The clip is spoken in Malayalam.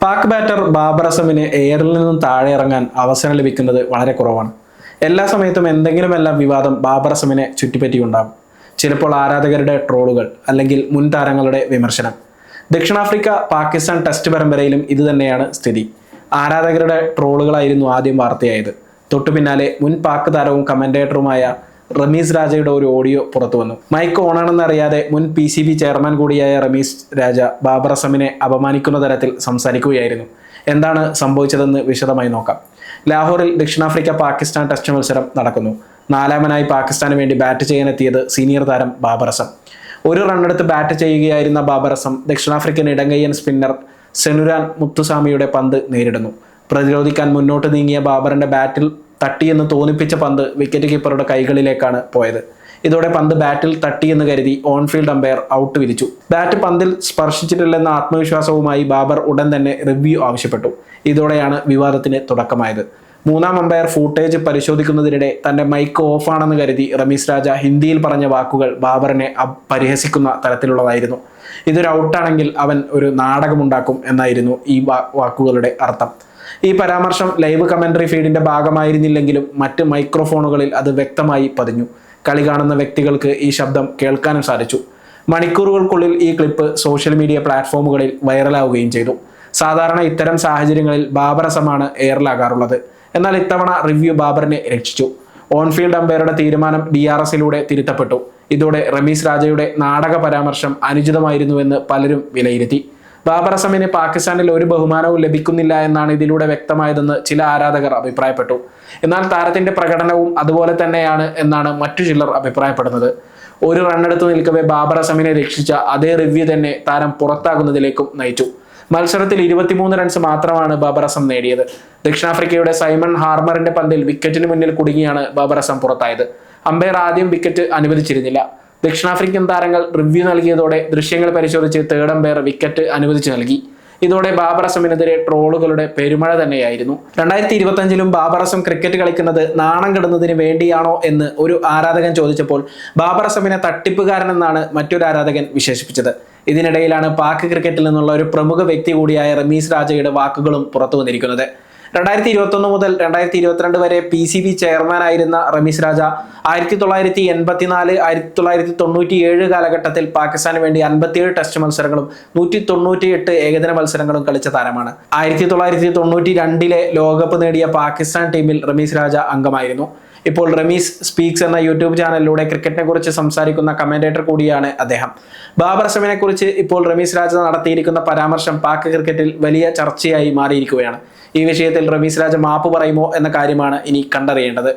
പാക് ബാറ്റർ ബാബർ അസമിന് എയറിൽ നിന്നും താഴെ ഇറങ്ങാൻ അവസരം ലഭിക്കുന്നത് വളരെ കുറവാണ്. എല്ലാ സമയത്തും എന്തെങ്കിലുമെല്ലാം വിവാദം ബാബർ അസമിനെ ചുറ്റിപ്പറ്റിയുണ്ടാകും. ചിലപ്പോൾ ആരാധകരുടെ ട്രോളുകൾ, അല്ലെങ്കിൽ മുൻ താരങ്ങളുടെ വിമർശനം. ദക്ഷിണാഫ്രിക്ക പാകിസ്ഥാൻ ടെസ്റ്റ് പരമ്പരയിലും ഇതുതന്നെയാണ് സ്ഥിതി. ആരാധകരുടെ ട്രോളുകളായിരുന്നു ആദ്യം വാർത്തയായത്. തൊട്ടു പിന്നാലെ മുൻ പാക് താരവും കമന്റേറ്ററുമായ റമീസ് രാജയുടെ ഒരു ഓഡിയോ പുറത്തു വന്നു. മൈക്ക് ഓണാണെന്നറിയാതെ മുൻ PCB ചെയർമാൻ കൂടിയായ റമീസ് രാജ ബാബർ അസമിനെ അപമാനിക്കുന്ന തരത്തിൽ സംസാരിക്കുകയായിരുന്നു. എന്താണ് സംഭവിച്ചതെന്ന് വിശദമായി നോക്കാം. ലാഹോറിൽ ദക്ഷിണാഫ്രിക്ക പാകിസ്ഥാൻ ടെസ്റ്റ് മത്സരം നടക്കുന്നു. നാലാമനായി പാകിസ്ഥാന് വേണ്ടി ബാറ്റ് ചെയ്യാനെത്തിയത് സീനിയർ താരം ബാബർ അസം. ഒരു റണ്ണെടുത്ത് ബാറ്റ് ചെയ്യുകയായിരുന്ന ബാബർ അസം ദക്ഷിണാഫ്രിക്കൻ ഇടങ്കയ്യൻ സ്പിന്നർ സെനുരാൻ മുത്തുസ്വാമിയുടെ പന്ത് നേരിടുന്നു. പ്രതിരോധിക്കാൻ മുന്നോട്ട് നീങ്ങിയ ബാബറിന്റെ ബാറ്റിൽ തട്ടിയെന്ന് തോന്നിപ്പിച്ച പന്ത് വിക്കറ്റ് കീപ്പറുടെ കൈകളിലേക്കാണ് പോയത്. ഇതോടെ പന്ത് ബാറ്റിൽ തട്ടിയെന്ന് കരുതി ഓൺഫീൽഡ് അമ്പയർ ഔട്ട് വിധിച്ചു. ബാറ്റ് പന്തിൽ സ്പർശിച്ചിട്ടില്ലെന്ന ആത്മവിശ്വാസവുമായി ബാബർ ഉടൻ തന്നെ റിവ്യൂ ആവശ്യപ്പെട്ടു. ഇതോടെയാണ് വിവാദത്തിന് തുടക്കമായത്. മൂന്നാം അമ്പയർ ഫൂട്ടേജ് പരിശോധിക്കുന്നതിനിടെ തന്റെ മൈക്ക് ഓഫാണെന്ന് കരുതി റമീസ് രാജ ഹിന്ദിയിൽ പറഞ്ഞ വാക്കുകൾ ബാബറിനെ പരിഹസിക്കുന്ന തരത്തിലുള്ളതായിരുന്നു. ഇതൊരു ഔട്ടാണെങ്കിൽ അവൻ ഒരു നാടകമുണ്ടാക്കും എന്നായിരുന്നു ഈ വാക്കുകളുടെ അർത്ഥം. ഈ പരാമർശം ലൈവ് കമന്ററി ഫീഡിന്റെ ഭാഗമായിരുന്നില്ലെങ്കിലും മറ്റ് മൈക്രോഫോണുകളിൽ അത് വ്യക്തമായി പതിഞ്ഞു. കളി കാണുന്ന വ്യക്തികൾക്ക് ഈ ശബ്ദം കേൾക്കാനും സാധിച്ചു. മണിക്കൂറുകൾക്കുള്ളിൽ ഈ ക്ലിപ്പ് സോഷ്യൽ മീഡിയ പ്ലാറ്റ്ഫോമുകളിൽ വൈറലാവുകയും ചെയ്തു. സാധാരണ ഇത്തരം സാഹചര്യങ്ങളിൽ ബാബർ അസമാണ് എയറിലാകാറുള്ളത്. എന്നാൽ ഇത്തവണ റിവ്യൂ ബാബറിനെ രക്ഷിച്ചു. ഓൺഫീൽഡ് അമ്പയറുടെ തീരുമാനം DRSലൂടെ തിരുത്തപ്പെട്ടു. ഇതോടെ റമീസ് രാജയുടെ നാടക പരാമർശം അനുചിതമായിരുന്നുവെന്ന് പലരും വിലയിരുത്തി. ബാബർ അസമിന് പാകിസ്ഥാനിൽ ഒരു ബഹുമാനവും ലഭിക്കുന്നില്ല എന്നാണ് ഇതിലൂടെ വ്യക്തമായതെന്ന് ചില ആരാധകർ അഭിപ്രായപ്പെട്ടു. എന്നാൽ താരത്തിന്റെ പ്രകടനവും അതുപോലെ തന്നെയാണ് എന്നാണ് മറ്റു ചിലർ അഭിപ്രായപ്പെടുന്നത്. ഒരു റണ്ണെടുത്ത് നിൽക്കവേ ബാബർ അസമിനെ രക്ഷിച്ച അതേ റിവ്യൂ തന്നെ താരം പുറത്താകുന്നതിലേക്കും നയിച്ചു. മത്സരത്തിൽ 23 റൺസ് മാത്രമാണ് ബാബർ അസം നേടിയത്. ദക്ഷിണാഫ്രിക്കയുടെ സൈമൺ ഹാർമറിന്റെ പന്തിൽ വിക്കറ്റിന് മുന്നിൽ കുടുങ്ങിയാണ് ബാബർ അസം പുറത്തായത്. അമ്പയർ ആദ്യം വിക്കറ്റ് അനുവദിച്ചിരുന്നില്ല. ദക്ഷിണാഫ്രിക്കൻ താരങ്ങൾ റിവ്യൂ നൽകിയതോടെ ദൃശ്യങ്ങൾ പരിശോധിച്ച് തേർഡ് അമ്പയർ വിക്കറ്റ് അനുവദിച്ചു നൽകി. ഇതോടെ ബാബർ അസമിനെതിരെ ട്രോളുകളുടെ പെരുമഴ തന്നെയായിരുന്നു. 2025ലും ബാബർ അസം ക്രിക്കറ്റ് കളിക്കുന്നത് നാണം കെടുന്നതിന് വേണ്ടിയാണോ എന്ന് ഒരു ആരാധകൻ ചോദിച്ചപ്പോൾ ബാബർ അസമിനെ തട്ടിപ്പുകാരനെന്നാണ് മറ്റൊരു ആരാധകൻ വിശേഷിപ്പിച്ചത്. ഇതിനിടയിലാണ് പാക് ക്രിക്കറ്റിൽ നിന്നുള്ള ഒരു പ്രമുഖ വ്യക്തി കൂടിയായ റമീസ് രാജയുടെ വാക്കുകളും പുറത്തു വന്നിരിക്കുന്നത്. 2021 മുതൽ 2022 വരെ PCB ചെയർമാനായിരുന്ന റമീസ് രാജ 1984, 1997 കാലഘട്ടത്തിൽ പാകിസ്ഥാന് വേണ്ടി 57 ടെസ്റ്റ് മത്സരങ്ങളും 198 ഏകദിന മത്സരങ്ങളും കളിച്ച താരമാണ്. 1992 ലോകകപ്പ് നേടിയ പാകിസ്ഥാൻ ടീമിൽ റമീസ് രാജ അംഗമായിരുന്നു. ഇപ്പോൾ റമീസ് സ്പീക്സ് എന്ന യൂട്യൂബ് ചാനലിലൂടെ ക്രിക്കറ്റിനെ കുറിച്ച് സംസാരിക്കുന്ന കമന്റേറ്റർ കൂടിയാണ് അദ്ദേഹം. ബാബർ അസമിനെ കുറിച്ച് ഇപ്പോൾ റമീസ് രാജ നടത്തിയിരിക്കുന്ന പരാമർശം പാക് ക്രിക്കറ്റിൽ വലിയ ചർച്ചയായി മാറിയിരിക്കുകയാണ്. ഈ വിഷയത്തിൽ റമീസ് രാജ മാപ്പ് പറയുമോ എന്ന കാര്യമാണ് ഇനി കണ്ടറിയേണ്ടത്.